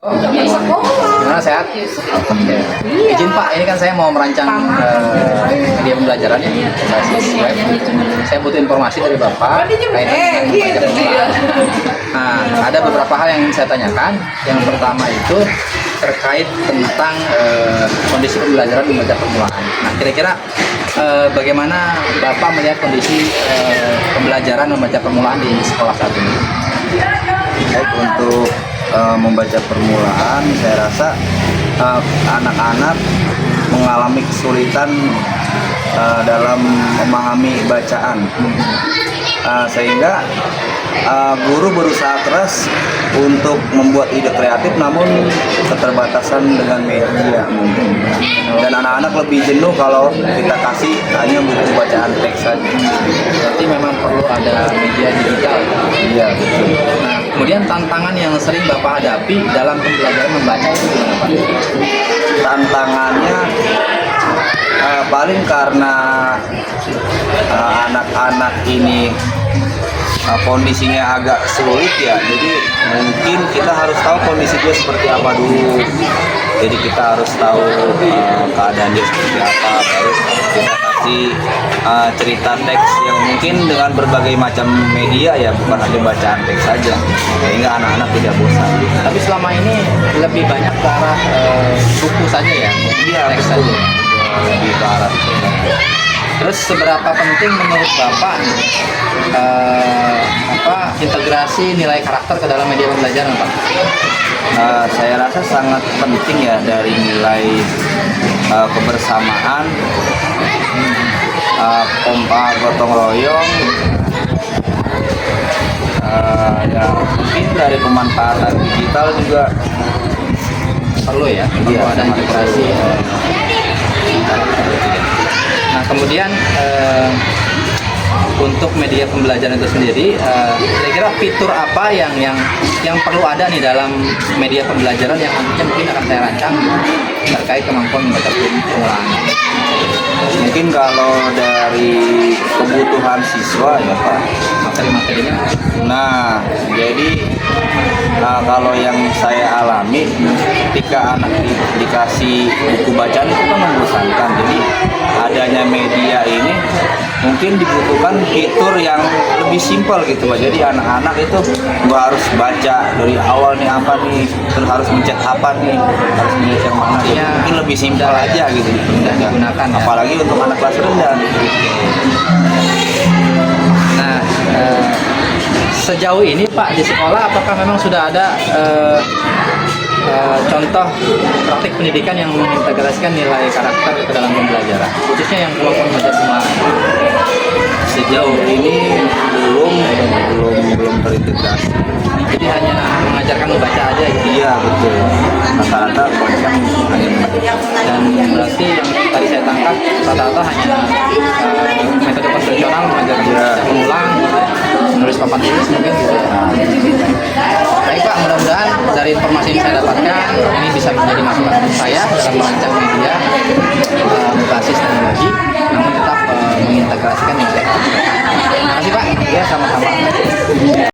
Oh, gimana sehat? Oke. Izin Pak, ini kan saya mau merancang media pembelajaran ya, berbasis web. Saya butuh informasi dari Bapak kaitan dengan membaca permulaan. Nah, ada beberapa hal yang ingin saya tanyakan. Yang pertama itu terkait tentang kondisi pembelajaran membaca permulaan. Nah, kira-kira bagaimana Bapak melihat kondisi pembelajaran membaca permulaan di sekolah saat ini? Baik, untuk membaca permulaan, saya rasa anak-anak mengalami kesulitan dalam memahami bacaan, sehingga guru berusaha keras untuk membuat ide kreatif, namun keterbatasan dengan media mungkin. Dan anak-anak lebih jenuh kalau kita kasih hanya buku bacaan teks saja. Berarti memang perlu ada media digital. Iya, betul. Nah, kemudian tantangan yang sering Bapak hadapi dalam pembelajaran membaca itu gimana Pak? Tantangannya paling karena anak-anak ini kondisinya agak sulit ya, jadi mungkin kita harus tahu kondisi dia seperti apa dulu. Jadi kita harus tahu keadaan dia seperti apa, baru kita kasih cerita teks yang mungkin dengan berbagai macam media ya, bukan hanya bacaan teks saja, sehingga anak-anak tidak bosan. Tapi selama ini lebih banyak ke arah buku saja ya? Iya, teks betul. saja. Lebih ke arah itu. Terus seberapa penting menurut Bapak integrasi nilai karakter ke dalam media pembelajaran Pak? Saya rasa sangat penting ya, dari nilai kebersamaan, gotong royong, ya mungkin dari pemanfaatan digital juga Perlu ya, perlu Iya, ada integrasi. Nah, kemudian untuk media pembelajaran itu sendiri, kira-kira fitur apa yang perlu ada nih dalam media pembelajaran yang nantinya mungkin akan saya rancang terkait kemampuan membaca permulaan? mungkin kalau dari kebutuhan siswa ya Pak. Materi-materinya. Nah, jadi kalau yang saya alami ketika anak dikasih buku bacaan itu kan membosankan. Jadi adanya media ini mungkin dibutuhkan fitur yang lebih simpel gitu Pak. Jadi anak-anak itu nggak harus baca dari awal nih apa nih, terus harus mencet apa nih, harus mencet yang mana. Jadi Iya, mungkin lebih simpel aja gitu. mudah digunakan ya. Apalagi untuk anak kelas rendah. Nah, sejauh ini Pak di sekolah apakah memang sudah ada contoh praktik pendidikan yang mengintegrasikan nilai karakter ke dalam pembelajaran, khususnya yang kemampuan membaca permulaan? Sejauh ini belum terintegrasi. Jadi hanya mengajarkan membaca aja gitu. Iya, betul. Rata-rata konsep hanya membaca. Dan berarti yang tadi saya tangkap rata-rata hanya metode konvensional mengajar mengulang, menulis papan tulis mungkin gitu ya. Baik Pak, mudah-mudahan dari informasi yang saya dapatkan ini bisa menjadi masukan untuk saya dalam merancang media berbasis teknologi, namun tetap mengintegrasikan yang saya. Terima kasih Pak. Ya, sama-sama.